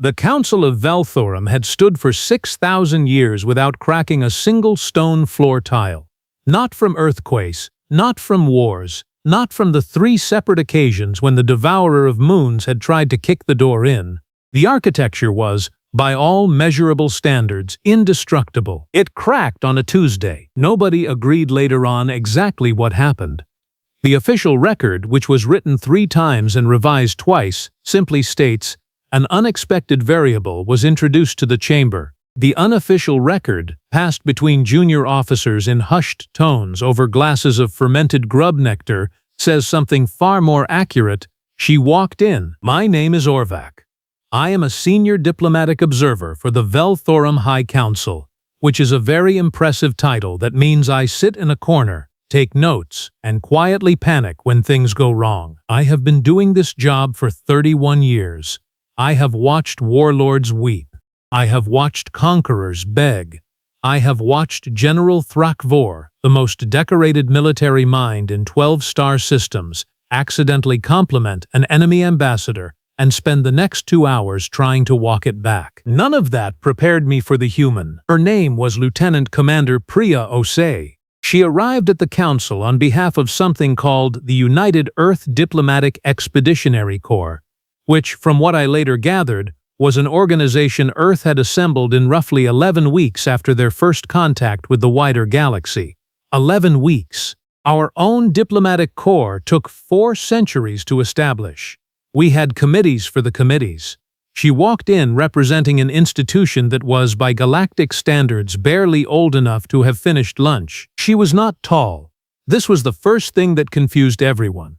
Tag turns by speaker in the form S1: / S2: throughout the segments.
S1: The Council of Vel-Thorum had stood for 6,000 years without cracking a single stone floor tile. Not from earthquakes, not from wars, not from the 3 separate occasions when the Devourer of Moons had tried to kick the door in. The architecture was, by all measurable standards, indestructible. It cracked on a Tuesday. Nobody agreed later on exactly what happened. The official record, which was written 3 times and revised twice, simply states, an unexpected variable was introduced to the chamber. The unofficial record, passed between junior officers in hushed tones over glasses of fermented grub nectar, says something far more accurate. She walked in. My name is Orvac. I am a senior diplomatic observer for the Vel-Thorum High Council, which is a very impressive title that means I sit in a corner, take notes, and quietly panic when things go wrong. I have been doing this job for 31 years. I have watched warlords weep. I have watched conquerors beg. I have watched General Thrakvor, the most decorated military mind in 12-star systems, accidentally compliment an enemy ambassador and spend the next 2 hours trying to walk it back. None of that prepared me for the human. Her name was Lieutenant Commander Priya Osei. She arrived at the council on behalf of something called the United Earth Diplomatic Expeditionary Corps, which, from what I later gathered, was an organization Earth had assembled in roughly 11 weeks after their first contact with the wider galaxy. 11 weeks. Our own diplomatic corps took 4 centuries to establish. We had committees for the committees. She walked in representing an institution that was, by galactic standards, barely old enough to have finished lunch. She was not tall. This was the first thing that confused everyone.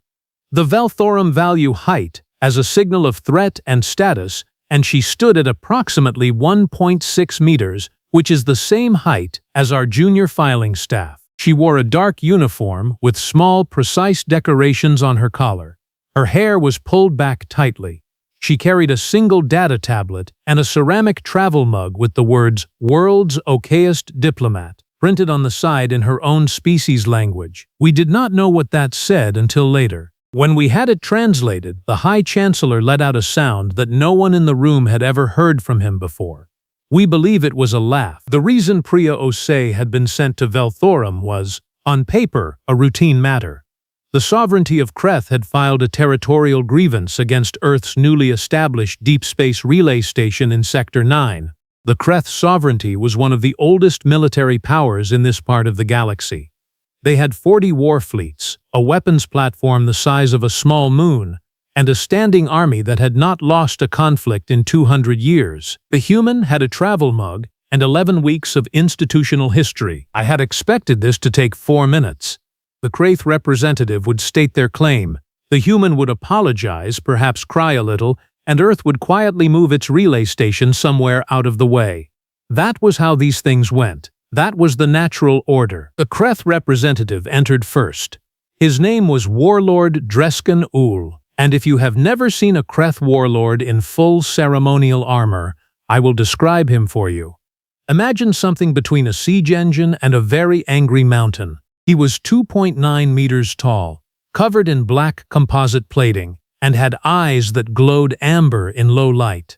S1: The Vel-Thorum value height as a signal of threat and status, and she stood at approximately 1.6 meters, which is the same height as our junior filing staff. She wore a dark uniform with small, precise decorations on her collar. Her hair was pulled back tightly. She carried a single data tablet and a ceramic travel mug with the words, "World's Okayest Diplomat," printed on the side in her own species language. We did not know what that said until later. When we had it translated, the High Chancellor let out a sound that no one in the room had ever heard from him before. We believe it was a laugh. The reason Priya Osei had been sent to Vel-Thorum was, on paper, a routine matter. The sovereignty of Kreth had filed a territorial grievance against Earth's newly established deep space relay station in Sector 9. The Kreth Sovereignty was one of the oldest military powers in this part of the galaxy. They had 40 war fleets, a weapons platform the size of a small moon, and a standing army that had not lost a conflict in 200 years. The human had a travel mug and 11 weeks of institutional history. I had expected this to take 4 minutes. The Kreth representative would state their claim, the human would apologize, perhaps cry a little, and Earth would quietly move its relay station somewhere out of the way. That was how these things went. That was the natural order. The Kreth representative entered first. His name was Warlord Dreskan-Ool, and if you have never seen a Kreth warlord in full ceremonial armor, I will describe him for you. Imagine something between a siege engine and a very angry mountain. He was 2.9 meters tall, covered in black composite plating, and had eyes that glowed amber in low light.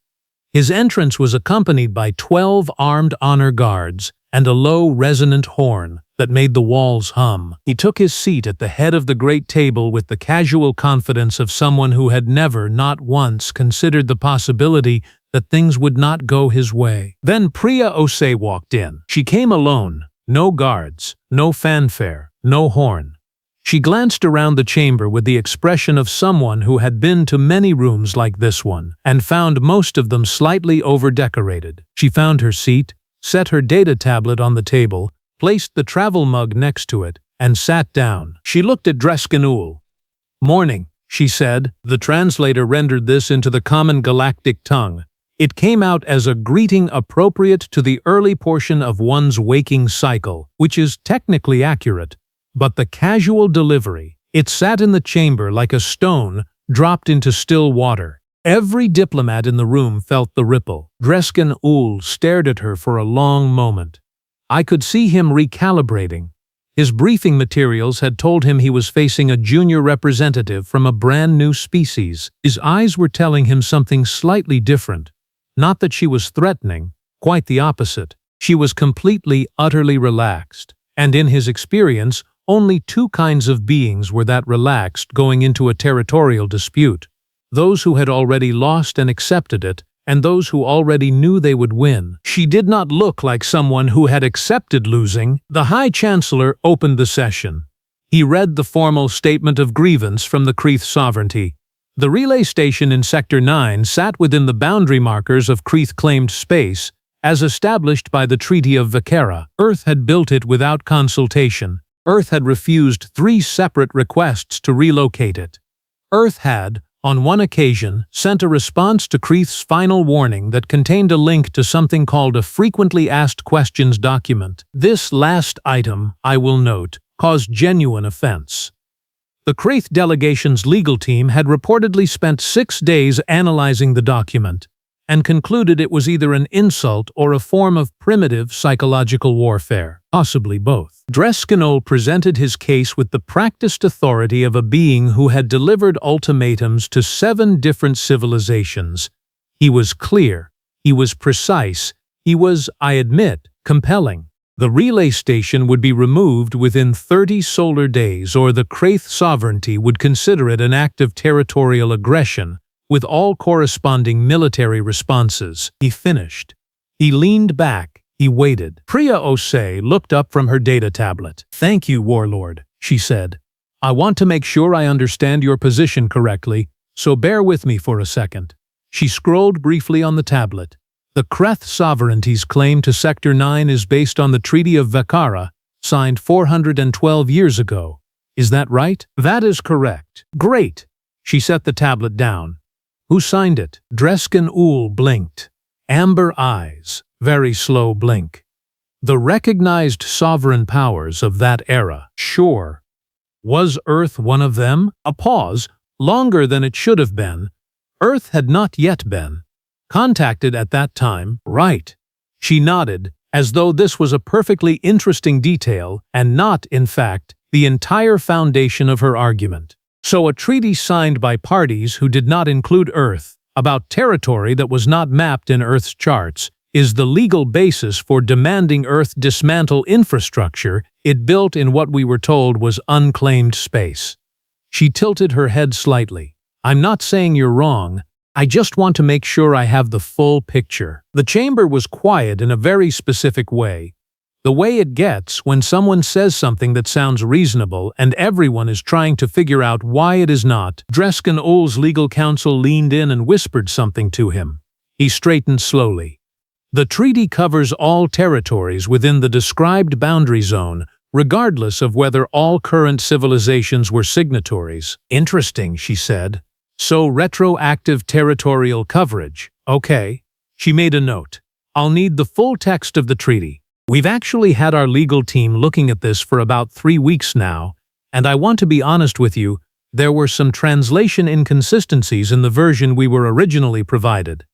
S1: His entrance was accompanied by 12 armed honor guards and a low, resonant horn that made the walls hum. He took his seat at the head of the great table with the casual confidence of someone who had never, not once, considered the possibility that things would not go his way. Then Priya Osei walked in. She came alone. No guards, no fanfare, no horn. She glanced around the chamber with the expression of someone who had been to many rooms like this one, and found most of them slightly over-decorated. She found her seat, set her data tablet on the table, placed the travel mug next to it, and sat down. She looked at Dreskan-Ool. "Morning," she said. The translator rendered this into the common galactic tongue. It came out as a greeting appropriate to the early portion of one's waking cycle, which is technically accurate. But the casual delivery, it sat in the chamber like a stone dropped into still water. Every diplomat in the room felt the ripple. Dreskan-Ool stared at her for a long moment. I could see him recalibrating. His briefing materials had told him he was facing a junior representative from a brand new species. His eyes were telling him something slightly different. Not that she was threatening, quite the opposite. She was completely, utterly relaxed. And in his experience, only two kinds of beings were that relaxed going into a territorial dispute: those who had already lost and accepted it, and those who already knew they would win. She did not look like someone who had accepted losing. The High Chancellor opened the session. He read the formal statement of grievance from the Kreth Sovereignty. The relay station in Sector 9 sat within the boundary markers of Kreth-claimed space, as established by the Treaty of Vel-Thorum. Earth had built it without consultation. Earth had refused 3 separate requests to relocate it. Earth had, on one occasion, sent a response to Kreth's final warning that contained a link to something called a Frequently Asked Questions document. This last item, I will note, caused genuine offense. The Kreth delegation's legal team had reportedly spent 6 days analyzing the document, and concluded it was either an insult or a form of primitive psychological warfare, possibly both. Dreskan-Ool presented his case with the practiced authority of a being who had delivered ultimatums to 7 different civilizations. He was clear, he was precise, he was, I admit, compelling. The relay station would be removed within 30 solar days, or the Kreth Sovereignty would consider it an act of territorial aggression, with all corresponding military responses. He finished. He leaned back. He waited. Priya Osei looked up from her data tablet. "Thank you, Warlord," she said. "I want to make sure I understand your position correctly, so bear with me for a second." She scrolled briefly on the tablet. The Kreth Sovereignty's claim to Sector 9 is based on the Treaty of Vel-Thorum, signed 412 years ago. Is that right? That is correct. Great. She set the tablet down. Who signed it? Dreskan-Ool blinked. Amber eyes, very slow blink. The recognized sovereign powers of that era. Sure. Was Earth one of them? A pause, longer than it should have been. Earth had not yet been contacted at that time. Right. She nodded, as though this was a perfectly interesting detail and not, in fact, the entire foundation of her argument. So a treaty signed by parties who did not include Earth, about territory that was not mapped in Earth's charts, is the legal basis for demanding Earth dismantle infrastructure it built in what we were told was unclaimed space. She tilted her head slightly. "I'm not saying you're wrong. I just want to make sure I have the full picture." The chamber was quiet in a very specific way. The way it gets when someone says something that sounds reasonable and everyone is trying to figure out why it is not. Dreskan-Ool's legal counsel leaned in and whispered something to him. He straightened slowly. "The treaty covers all territories within the described boundary zone, regardless of whether all current civilizations were signatories." "Interesting," she said. "So retroactive territorial coverage. Okay." She made a note. "I'll need the full text of the treaty. We've actually had our legal team looking at this for about 3 weeks now, and I want to be honest with you, there were some translation inconsistencies in the version we were originally provided.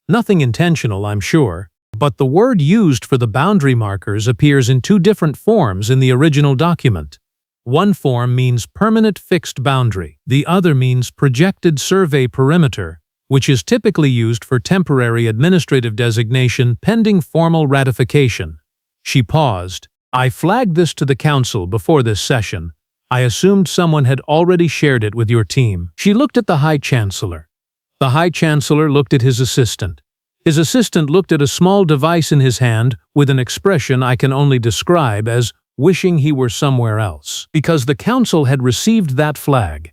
S1: Nothing intentional, I'm sure, but the word used for the boundary markers appears in 2 different forms in the original document. One form means permanent fixed boundary. The other means projected survey perimeter, which is typically used for temporary administrative designation pending formal ratification." She paused. "I flagged this to the Council before this session. I assumed someone had already shared it with your team." She looked at the High Chancellor. The High Chancellor looked at his assistant. His assistant looked at a small device in his hand with an expression I can only describe as wishing he were somewhere else. Because the Council had received that flag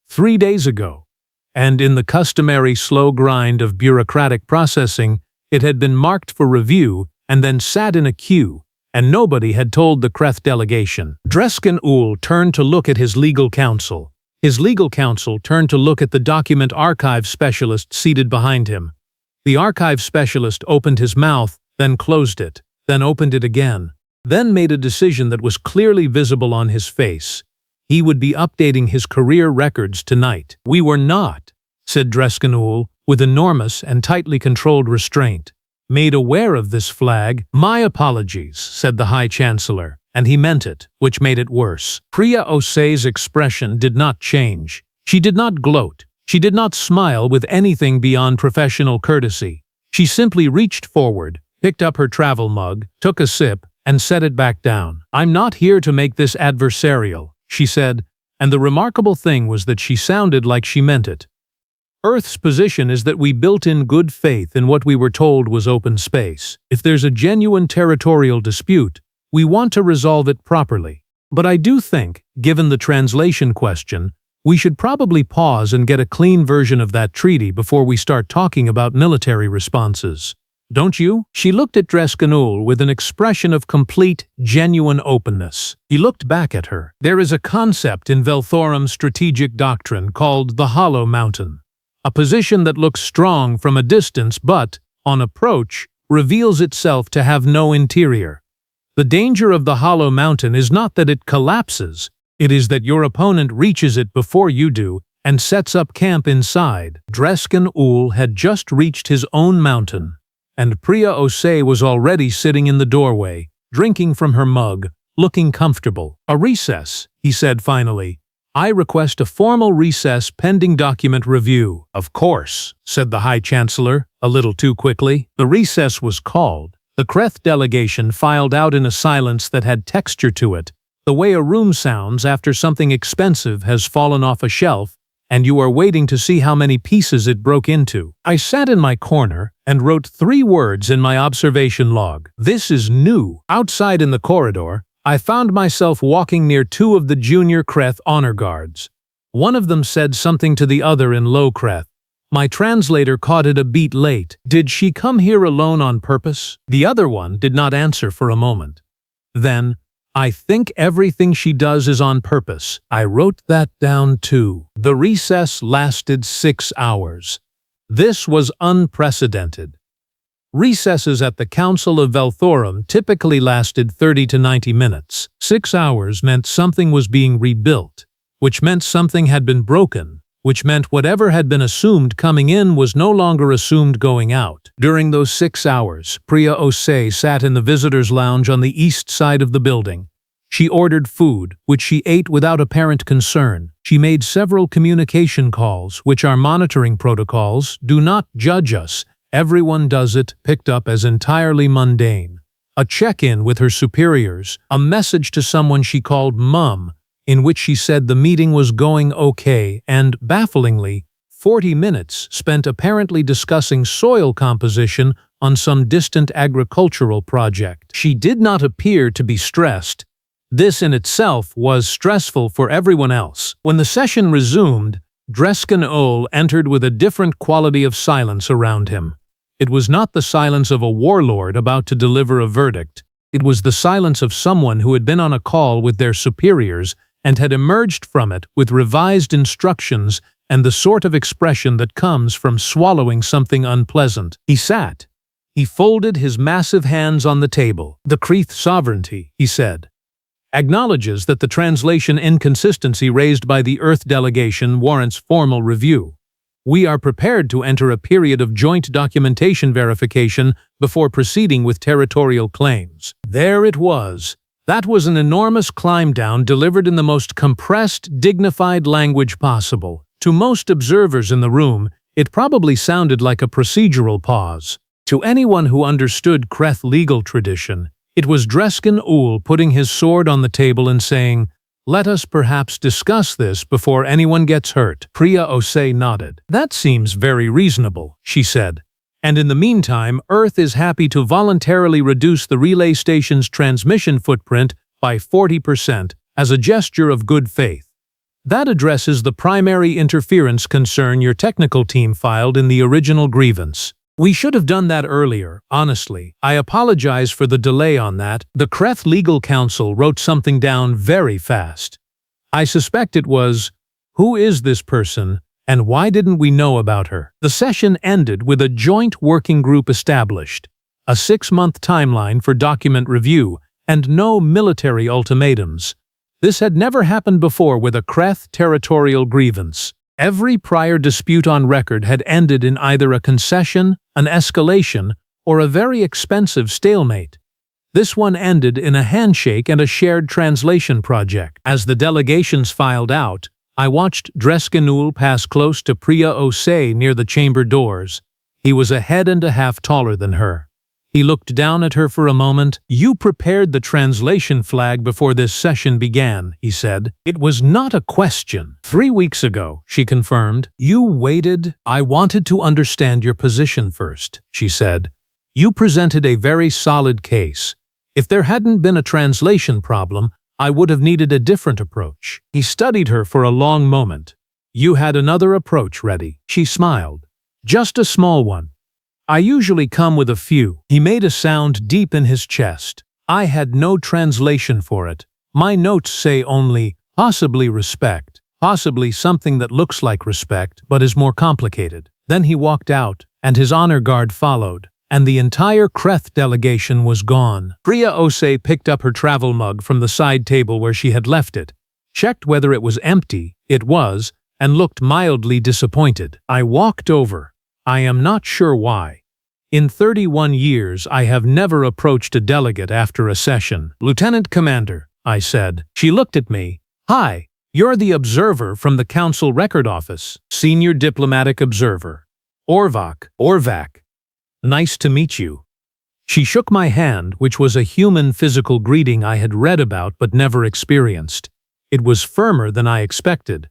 S1: 3 days ago, and in the customary slow grind of bureaucratic processing, it had been marked for review and then sat in a queue, and nobody had told the Kreth delegation. Dreskan-Ool turned to look at his legal counsel. His legal counsel turned to look at the document archive specialist seated behind him. The archive specialist opened his mouth, then closed it, then opened it again, then made a decision that was clearly visible on his face. He would be updating his career records tonight. "We were not," said Dreskan-Ool, with enormous and tightly controlled restraint, "made aware of this flag." "My apologies," said the High Chancellor, and he meant it, which made it worse. Priya Osei's expression did not change. She did not gloat. She did not smile with anything beyond professional courtesy. She simply reached forward, picked up her travel mug, took a sip, and set it back down. "I'm not here to make this adversarial," she said, and the remarkable thing was that she sounded like she meant it. Earth's position is that we built in good faith in what we were told was open space. If there's a genuine territorial dispute, we want to resolve it properly. But I do think, given the translation question, we should probably pause and get a clean version of that treaty before we start talking about military responses. Don't you? She looked at Dreskan-Ool with an expression of complete, genuine openness. He looked back at her. There is a concept in Vel-Thorum's strategic doctrine called the Hollow Mountain. A position that looks strong from a distance but, on approach, reveals itself to have no interior. The danger of the Hollow Mountain is not that it collapses, it is that your opponent reaches it before you do and sets up camp inside. Dreskan-Ool had just reached his own mountain, and Priya Osei was already sitting in the doorway, drinking from her mug, looking comfortable. "A recess," he said finally. "I request a formal recess pending document review." "Of course," said the High Chancellor, a little too quickly. The recess was called. The Kreth delegation filed out in a silence that had texture to it, the way a room sounds after something expensive has fallen off a shelf and you are waiting to see how many pieces it broke into. I sat in my corner and wrote 3 words in my observation log. "This is new." Outside in the corridor, I found myself walking near 2 of the junior Kreth honor guards. One of them said something to the other in low Kreth. My translator caught it a beat late. "Did she come here alone on purpose?" The other one did not answer for a moment. Then, "I think everything she does is on purpose." I wrote that down too. The recess lasted 6 hours. This was unprecedented. Recesses at the Council of Vel-Thorum typically lasted 30 to 90 minutes. 6 hours meant something was being rebuilt, which meant something had been broken, which meant whatever had been assumed coming in was no longer assumed going out. During those 6 hours, Priya Osei sat in the visitors' lounge on the east side of the building. She ordered food, which she ate without apparent concern. She made several communication calls, which are monitoring protocols, "Do not judge us. Everyone does it," picked up as entirely mundane. A check-in with her superiors, a message to someone she called Mum, in which she said the meeting was going okay, and, bafflingly, 40 minutes spent apparently discussing soil composition on some distant agricultural project. She did not appear to be stressed. This in itself was stressful for everyone else. When the session resumed, Dreskan-Ool entered with a different quality of silence around him. It was not the silence of a warlord about to deliver a verdict. It was the silence of someone who had been on a call with their superiors and had emerged from it with revised instructions and the sort of expression that comes from swallowing something unpleasant. He sat. He folded his massive hands on the table. "The Kreth Sovereignty," he said, "acknowledges that the translation inconsistency raised by the Earth delegation warrants formal review. We are prepared to enter a period of joint documentation verification before proceeding with territorial claims." There it was. That was an enormous climb down delivered in the most compressed, dignified language possible. To most observers in the room, it probably sounded like a procedural pause. To anyone who understood Kreth legal tradition, it was Dreskan-Ool putting his sword on the table and saying, "Let us perhaps discuss this before anyone gets hurt." Priya Osei nodded. "That seems very reasonable," she said. "And in the meantime, Earth is happy to voluntarily reduce the relay station's transmission footprint by 40% as a gesture of good faith. That addresses the primary interference concern your technical team filed in the original grievance. We should have done that earlier, honestly. I apologize for the delay on that." The Kreth Legal Council wrote something down very fast. I suspect it was, "Who is this person, and why didn't we know about her?" The session ended with a joint working group established, a 6-month timeline for document review, and no military ultimatums. This had never happened before with a Kreth territorial grievance. Every prior dispute on record had ended in either a concession, an escalation, or a very expensive stalemate. This one ended in a handshake and a shared translation project. As the delegations filed out, I watched Dreskan-Ool pass close to Priya Osei near the chamber doors. He was a head and a half taller than her. He looked down at her for a moment. "You prepared the translation flag before this session began," he said. "It was not a question." 3 weeks ago, she confirmed. "You waited." "I wanted to understand your position first," she said. "You presented a very solid case. If there hadn't been a translation problem, I would have needed a different approach." He studied her for a long moment. "You had another approach ready." She smiled. "Just a small one. I usually come with a few." He made a sound deep in his chest. "I had no translation for it. My notes say only, possibly respect, possibly something that looks like respect but is more complicated." Then he walked out, and his honor guard followed, and the entire Kreth delegation was gone. Priya Osei picked up her travel mug from the side table where she had left it, checked whether it was empty. It was, and looked mildly disappointed. I walked over. I am not sure why. In 31 years, I have never approached a delegate after a session. "Lieutenant Commander," I said. She looked at me. "Hi, you're the observer from the Council Record Office. Senior Diplomatic Observer. Orvak. Nice to meet you." She shook my hand, which was a human physical greeting I had read about but never experienced. It was firmer than I expected.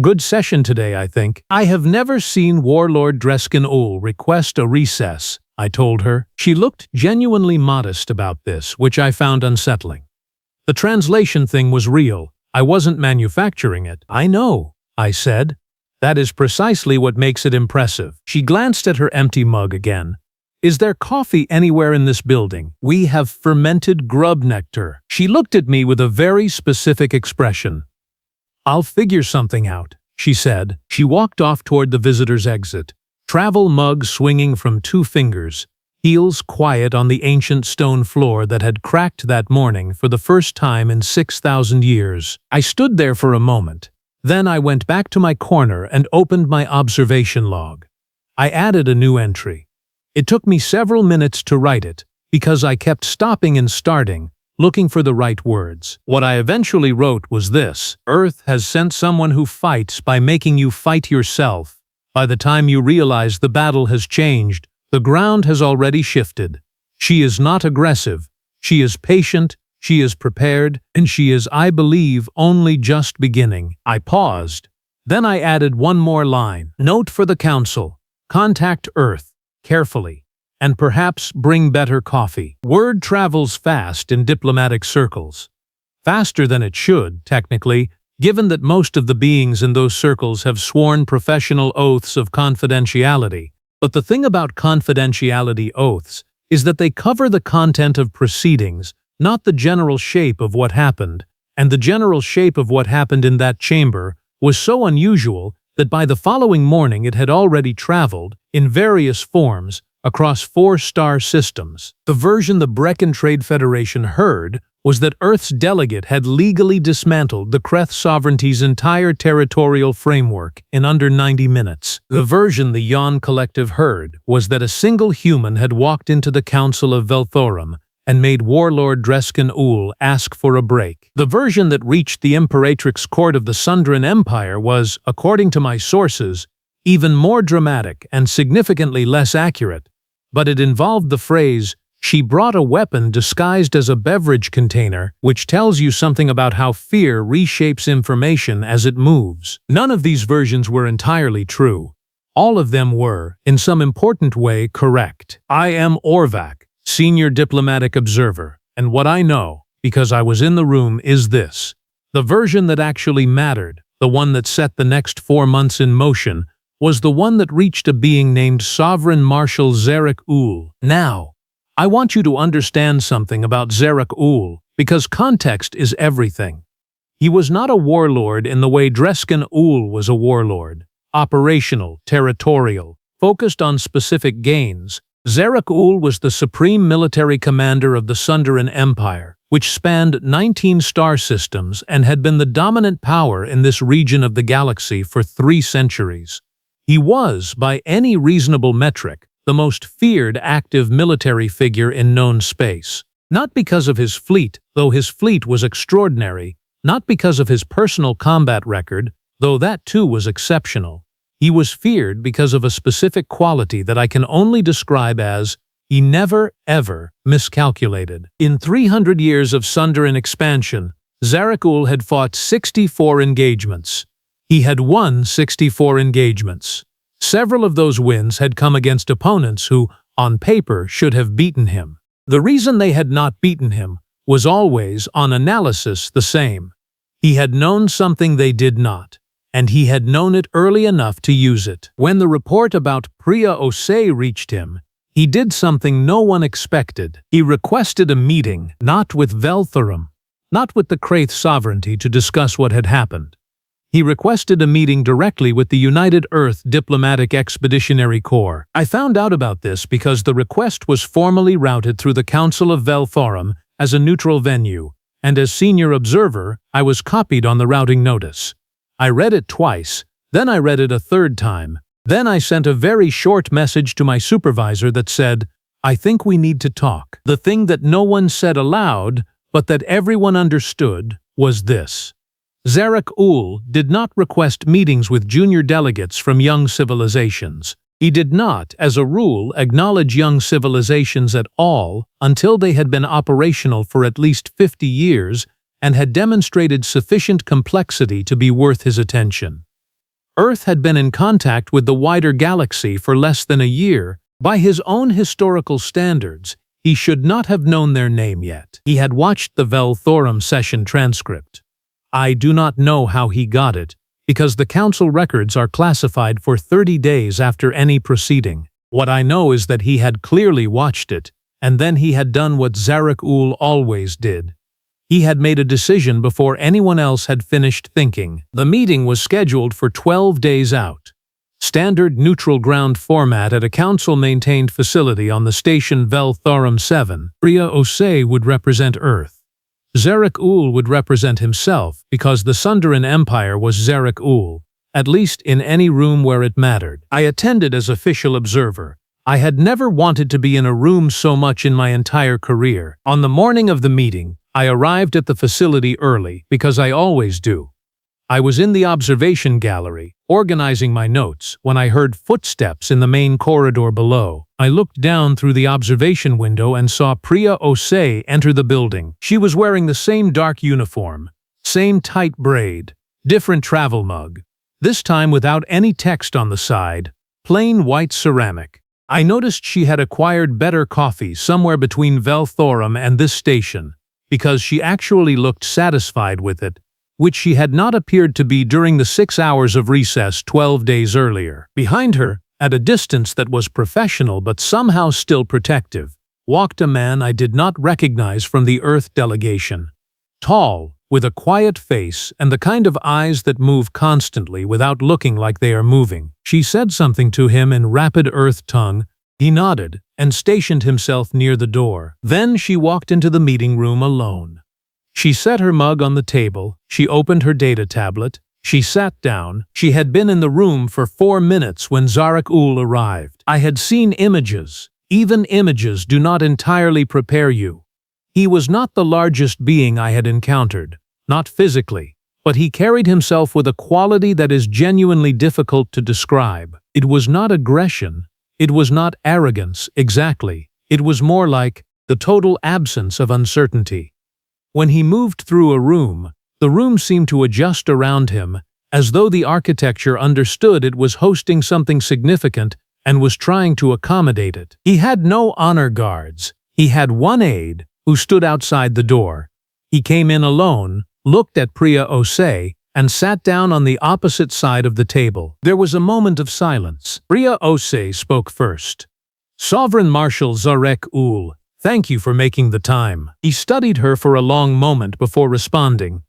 S1: "Good session today, I think." "I have never seen Warlord Dreskan-Ool request a recess," I told her. She looked genuinely modest about this, which I found unsettling. "The translation thing was real. I wasn't manufacturing it." "I know," I said. "That is precisely what makes it impressive." She glanced at her empty mug again. "Is there coffee anywhere in this building? We have fermented grub nectar." She looked at me with a very specific expression. "I'll figure something out," she said. She walked off toward the visitor's exit, travel mug swinging from 2 fingers, heels quiet on the ancient stone floor that had cracked that morning for the first time in 6,000 years. I stood there for a moment. Then I went back to my corner and opened my observation log. I added a new entry. It took me several minutes to write it, because I kept stopping and starting, looking for the right words. What I eventually wrote was this: "Earth has sent someone who fights by making you fight yourself. By the time you realize the battle has changed, the ground has already shifted. She is not aggressive. She is patient. She is prepared. And she is, I believe, only just beginning." I paused. Then I added one more line. "Note for the Council. Contact Earth. Carefully. And perhaps bring better coffee." Word travels fast in diplomatic circles. Faster than it should, technically, given that most of the beings in those circles have sworn professional oaths of confidentiality. But the thing about confidentiality oaths is that they cover the content of proceedings, not the general shape of what happened, and the general shape of what happened in that chamber was so unusual that by the following morning it had already traveled, in various forms, across 4 star systems. The version the Brecon Trade Federation heard was that Earth's delegate had legally dismantled the Kreth Sovereignty's entire territorial framework in under 90 minutes. The version the Yon Collective heard was that a single human had walked into the Council of Vel-Thorum and made Warlord Dreskan-Ool ask for a break. The version that reached the Imperatrix Court of the Sundran Empire was, according to my sources, even more dramatic and significantly less accurate, but it involved the phrase, "She brought a weapon disguised as a beverage container," which tells you something about how fear reshapes information as it moves. None of these versions were entirely true. All of them were, in some important way, correct. I am Orvak, Senior Diplomatic Observer, and what I know, because I was in the room, is this. The version that actually mattered, the one that set the next 4 months in motion, was the one that reached a being named Sovereign-Marshal Zarek-Ul. Now, I want you to understand something about Zarek-Ul, because context is everything. He was not a warlord in the way Dreskan-Ool was a warlord. Operational, territorial, focused on specific gains. Zarek-Ul was the supreme military commander of the Sundran Empire, which spanned 19 star systems and had been the dominant power in this region of the galaxy for 3 centuries. He was, by any reasonable metric, the most feared active military figure in known space. Not because of his fleet, though his fleet was extraordinary, not because of his personal combat record, though that too was exceptional. He was feared because of a specific quality that I can only describe as he never, ever miscalculated. In 300 years of sunder and expansion, Zarek-Ul had fought 64 engagements. He had won 64 engagements. Several of those wins had come against opponents who, on paper, should have beaten him. The reason they had not beaten him was always, on analysis, the same. He had known something they did not, and he had known it early enough to use it. When the report about Priya Osei reached him, he did something no one expected. He requested a meeting, not with Vel-Thorum, not with the Kreth Sovereignty to discuss what had happened. He requested a meeting directly with the United Earth Diplomatic Expeditionary Corps. I found out about this because the request was formally routed through the Council of Vel-Thorum as a neutral venue, and as senior observer, I was copied on the routing notice. I read it twice, then I read it a third time. Then I sent a very short message to my supervisor that said, "I think we need to talk." The thing that no one said aloud, but that everyone understood, was this. Zarek-Ul did not request meetings with junior delegates from young civilizations. He did not, as a rule, acknowledge young civilizations at all until they had been operational for at least 50 years and had demonstrated sufficient complexity to be worth his attention. Earth had been in contact with the wider galaxy for less than a year. By his own historical standards, he should not have known their name yet. He had watched the Vel-Thorum session transcript. I do not know how he got it, because the council records are classified for 30 days after any proceeding. What I know is that he had clearly watched it, and then he had done what Zarek-Ul always did. He had made a decision before anyone else had finished thinking. The meeting was scheduled for 12 days out. Standard neutral ground format at a council-maintained facility on the station Vel-Thorum 7. Priya Osei would represent Earth. Zarek-Ul would represent himself because the Sundaran Empire was Zarek-Ul, at least in any room where it mattered. I attended as official observer. I had never wanted to be in a room so much in my entire career. On the morning of the meeting, I arrived at the facility early because I always do. I was in the observation gallery, organizing my notes, when I heard footsteps in the main corridor below. I looked down through the observation window and saw Priya Osei enter the building. She was wearing the same dark uniform, same tight braid, different travel mug, this time without any text on the side, plain white ceramic. I noticed she had acquired better coffee somewhere between Vel-Thorum and this station, because she actually looked satisfied with it, which she had not appeared to be during the 6 hours of recess 12 days earlier. Behind her, at a distance that was professional but somehow still protective, walked a man I did not recognize from the Earth delegation. Tall, with a quiet face and the kind of eyes that move constantly without looking like they are moving. She said something to him in rapid Earth tongue. He nodded and stationed himself near the door. Then she walked into the meeting room alone. She set her mug on the table, she opened her data tablet, she sat down. She had been in the room for 4 minutes when Zarek-Ul arrived. I had seen images. Even images do not entirely prepare you. He was not the largest being I had encountered, not physically, but he carried himself with a quality that is genuinely difficult to describe. It was not aggression, it was not arrogance, exactly. It was more like the total absence of uncertainty. When he moved through a room, the room seemed to adjust around him, as though the architecture understood it was hosting something significant and was trying to accommodate it. He had no honor guards. He had one aide, who stood outside the door. He came in alone, looked at Priya Osei, and sat down on the opposite side of the table. There was a moment of silence. Priya Osei spoke first. "Sovereign-Marshal Zarek-Ul, thank you for making the time." He studied her for a long moment before responding.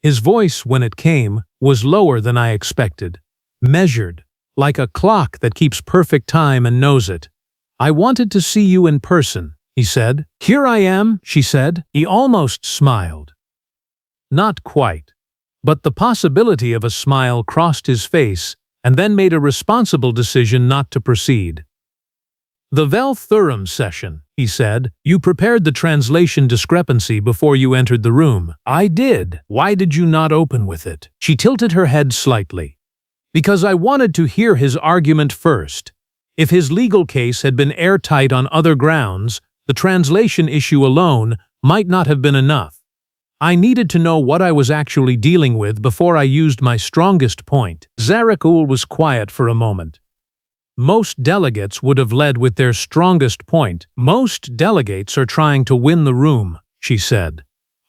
S1: His voice, when it came, was lower than I expected, measured, like a clock that keeps perfect time and knows it. "I wanted to see you in person," he said. "Here I am," she said. He almost smiled. Not quite, but the possibility of a smile crossed his face and then made a responsible decision not to proceed. "The Vel-Thorum session," he said. "You prepared the translation discrepancy before you entered the room." "I did. Why did you not open with it?" She tilted her head slightly. Because I wanted to hear his argument first. If his legal case had been airtight on other grounds, the translation issue alone might not have been enough. I needed to know what I was actually dealing with before I used my strongest point. Zarek-Ul was quiet for a moment. Most delegates would have led with their strongest point. Most delegates are trying to win the room, she said.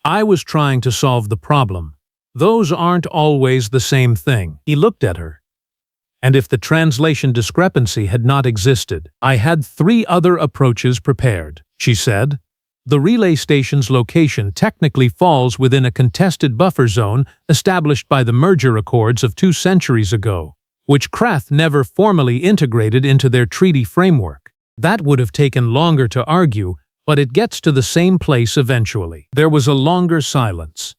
S1: I was trying to solve the problem. Those aren't always the same thing. He looked at her. And if the translation discrepancy had not existed, I had 3 other approaches prepared, she said. The relay station's location technically falls within a contested buffer zone established by the merger accords of 2 centuries ago, which Kreth never formally integrated into their treaty framework. That would have taken longer to argue, but it gets to the same place eventually. There was a longer silence.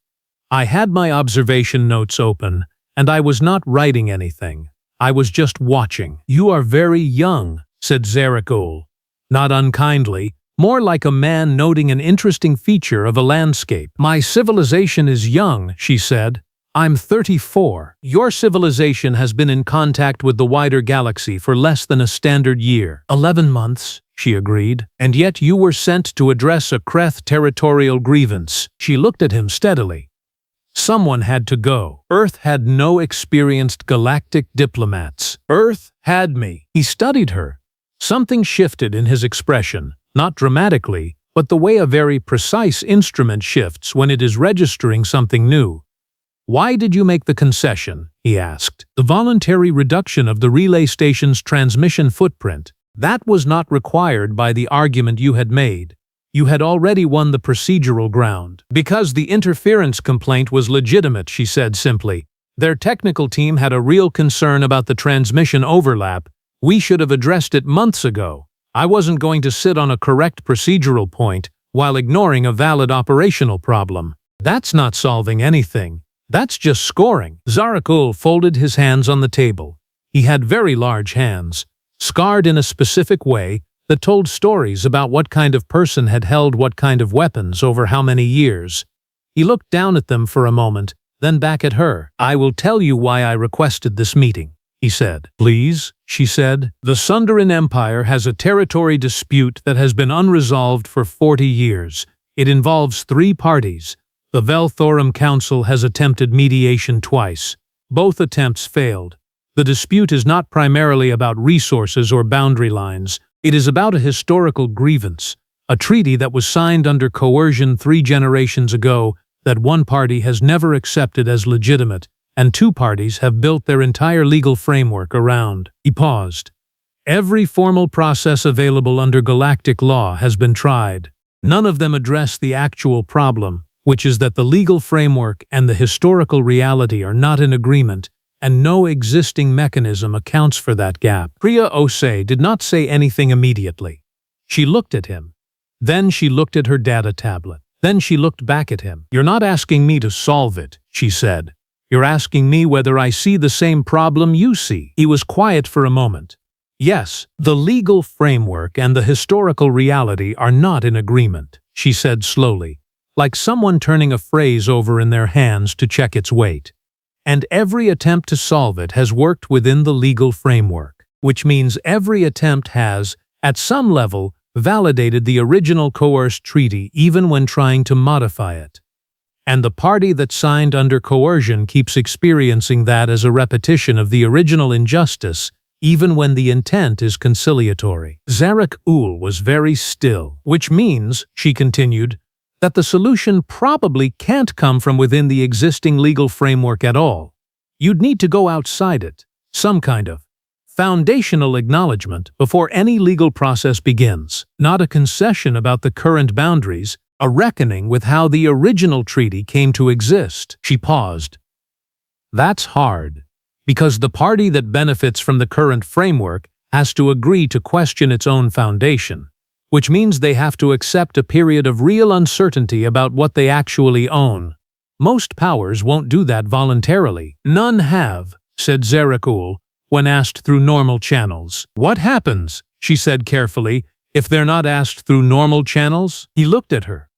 S1: I had my observation notes open, and I was not writing anything. I was just watching. You are very young, said Zarek-Ul. Not unkindly, more like a man noting an interesting feature of a landscape. My civilization is young, she said. I'm 34. Your civilization has been in contact with the wider galaxy for less than a standard year. 11 months, she agreed. And yet you were sent to address a Kreth territorial grievance. She looked at him steadily. Someone had to go. Earth had no experienced galactic diplomats. Earth had me. He studied her. Something shifted in his expression, not dramatically, but the way a very precise instrument shifts when it is registering something new. Why did you make the concession? He asked. The voluntary reduction of the relay station's transmission footprint. That was not required by the argument you had made. You had already won the procedural ground. Because the interference complaint was legitimate, she said simply. Their technical team had a real concern about the transmission overlap. We should have addressed it months ago. I wasn't going to sit on a correct procedural point while ignoring a valid operational problem. That's not solving anything. That's just scoring. Zarek-Ul folded his hands on the table. He had very large hands, scarred in a specific way, that told stories about what kind of person had held what kind of weapons over how many years. He looked down at them for a moment, then back at her. I will tell you why I requested this meeting, he said. Please, she said. The Sundarin Empire has a territory dispute that has been unresolved for 40 years. It involves 3 parties. The Vel-Thorum Council has attempted mediation twice. Both attempts failed. The dispute is not primarily about resources or boundary lines. It is about a historical grievance, a treaty that was signed under coercion 3 generations ago that one party has never accepted as legitimate, and 2 parties have built their entire legal framework around. He paused. Every formal process available under galactic law has been tried. None of them address the actual problem, which is that the legal framework and the historical reality are not in agreement, and no existing mechanism accounts for that gap. Priya Osei did not say anything immediately. She looked at him. Then she looked at her data tablet. Then she looked back at him. You're not asking me to solve it, she said. You're asking me whether I see the same problem you see. He was quiet for a moment. Yes, the legal framework and the historical reality are not in agreement, she said slowly, like someone turning a phrase over in their hands to check its weight. And every attempt to solve it has worked within the legal framework, which means every attempt has, at some level, validated the original coerced treaty even when trying to modify it. And the party that signed under coercion keeps experiencing that as a repetition of the original injustice, even when the intent is conciliatory. Zarek-Ul was very still, which means, she continued, that the solution probably can't come from within the existing legal framework at all. You'd need to go outside it, some kind of foundational acknowledgement before any legal process begins, not a concession about the current boundaries, a reckoning with how the original treaty came to exist. She paused. That's hard, because the party that benefits from the current framework has to agree to question its own foundation, which means they have to accept a period of real uncertainty about what they actually own. Most powers won't do that voluntarily. None have, said Zarek-Ul, when asked through normal channels. What happens, she said carefully, if they're not asked through normal channels? He looked at her.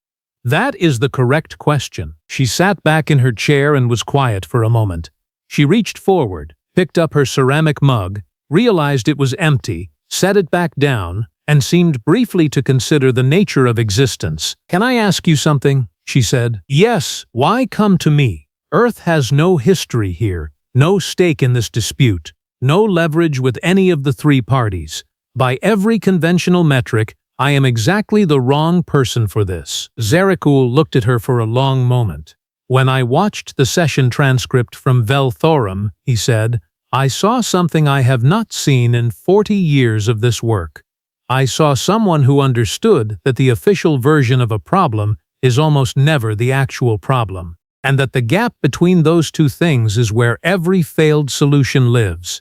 S1: That is the correct question. She sat back in her chair and was quiet for a moment. She reached forward, picked up her ceramic mug, realized it was empty, set it back down, and seemed briefly to consider the nature of existence. "Can I ask you something?" she said. "Yes, why come to me? Earth has no history here, no stake in this dispute, no leverage with any of the three parties. By every conventional metric, I am exactly the wrong person for this." Zarek-Ul looked at her for a long moment. "When I watched the session transcript from Vel-Thorum," he said, "I saw something I have not seen in 40 years of this work. I saw someone who understood that the official version of a problem is almost never the actual problem, and that the gap between those two things is where every failed solution lives."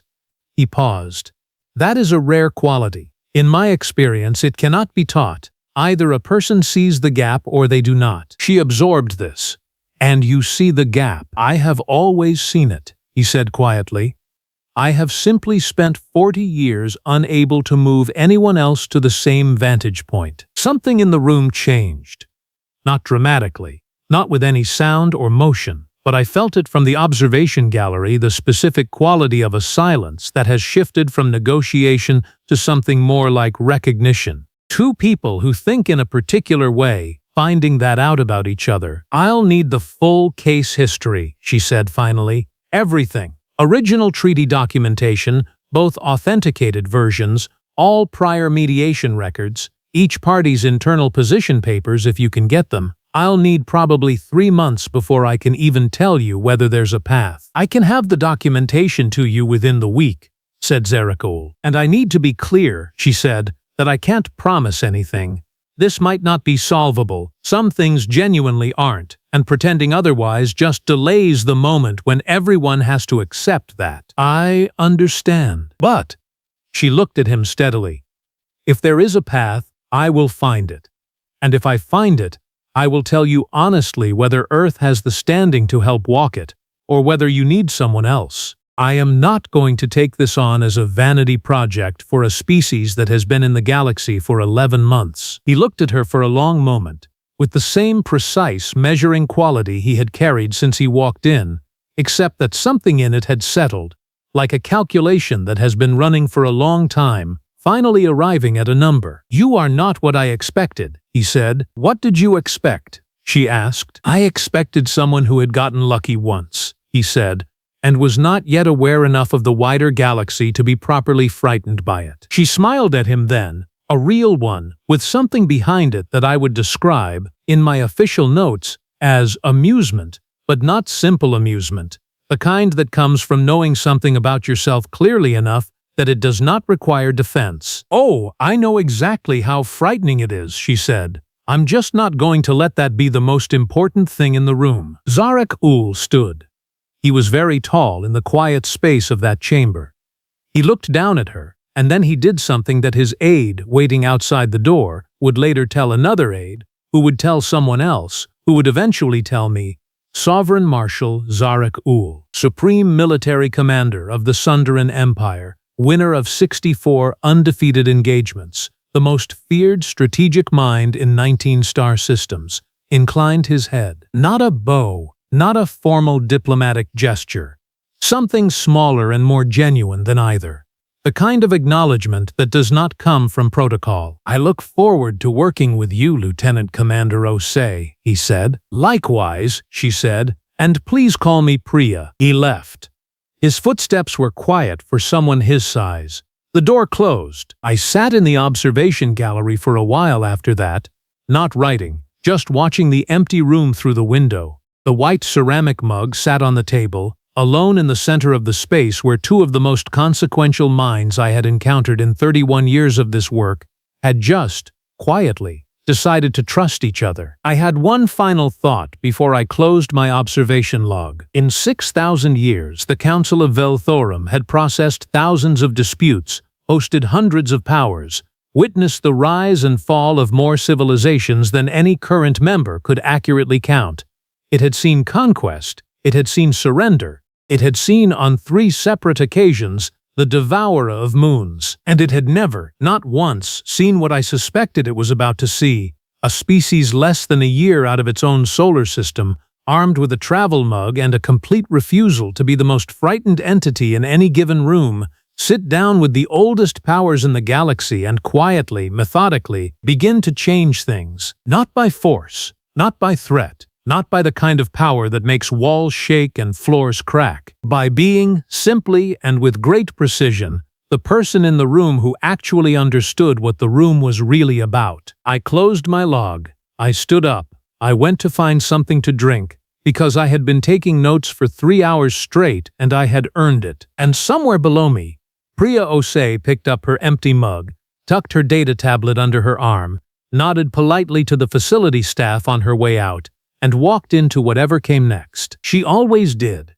S1: He paused. "That is a rare quality. In my experience, it cannot be taught. Either a person sees the gap or they do not." She absorbed this. "And you see the gap." "I have always seen it," he said quietly. "I have simply spent 40 years unable to move anyone else to the same vantage point." Something in the room changed. Not dramatically, not with any sound or motion, but I felt it from the observation gallery, the specific quality of a silence that has shifted from negotiation to something more like recognition. Two people who think in a particular way, finding that out about each other. "I'll need the full case history," she said finally. "Everything. Original treaty documentation, both authenticated versions, all prior mediation records, each party's internal position papers if you can get them. I'll need probably 3 months before I can even tell you whether there's a path." "I can have the documentation to you within the week," said Zarek-Ul. "And I need to be clear," she said, "that I can't promise anything. This might not be solvable, some things genuinely aren't, and pretending otherwise just delays the moment when everyone has to accept that." "I understand. But," she looked at him steadily, "if there is a path, I will find it. And if I find it, I will tell you honestly whether Earth has the standing to help walk it, or whether you need someone else. I am not going to take this on as a vanity project for a species that has been in the galaxy for 11 months. He looked at her for a long moment, with the same precise measuring quality he had carried since he walked in, except that something in it had settled, like a calculation that has been running for a long time, finally arriving at a number. "You are not what I expected," he said. "What did you expect?" she asked. "I expected someone who had gotten lucky once," he said, "and was not yet aware enough of the wider galaxy to be properly frightened by it." She smiled at him then, a real one, with something behind it that I would describe, in my official notes, as amusement, but not simple amusement, the kind that comes from knowing something about yourself clearly enough that it does not require defense. "Oh, I know exactly how frightening it is," she said. "I'm just not going to let that be the most important thing in the room." Zarek-Ul stood. He was very tall in the quiet space of that chamber. He looked down at her, and then he did something that his aide, waiting outside the door, would later tell another aide, who would tell someone else, who would eventually tell me, Sovereign-Marshal Zarek-Ul, Supreme Military Commander of the Sundarin Empire, winner of 64 undefeated engagements, the most feared strategic mind in 19 star systems, inclined his head. Not a bow, not a formal diplomatic gesture. Something smaller and more genuine than either. The kind of acknowledgement that does not come from protocol. "I look forward to working with you, Lieutenant Commander Osei," he said. "Likewise," she said, "and please call me Priya." He left. His footsteps were quiet for someone his size. The door closed. I sat in the observation gallery for a while after that, not writing, just watching the empty room through the window. The white ceramic mug sat on the table, alone in the center of the space where two of the most consequential minds I had encountered in 31 years of this work had just, quietly, decided to trust each other. I had one final thought before I closed my observation log. In 6,000 years, the Council of Vel-Thorum had processed thousands of disputes, hosted hundreds of powers, witnessed the rise and fall of more civilizations than any current member could accurately count. It had seen conquest, it had seen surrender, it had seen on 3 separate occasions the devourer of moons, and it had never, not once, seen what I suspected it was about to see, a species less than a year out of its own solar system, armed with a travel mug and a complete refusal to be the most frightened entity in any given room, sit down with the oldest powers in the galaxy and quietly, methodically, begin to change things. Not by force, not by threat, not by the kind of power that makes walls shake and floors crack. By being, simply and with great precision, the person in the room who actually understood what the room was really about. I closed my log. I stood up. I went to find something to drink, because I had been taking notes for 3 hours straight and I had earned it. And somewhere below me, Priya Osei picked up her empty mug, tucked her data tablet under her arm, nodded politely to the facility staff on her way out, and walked into whatever came next. She always did.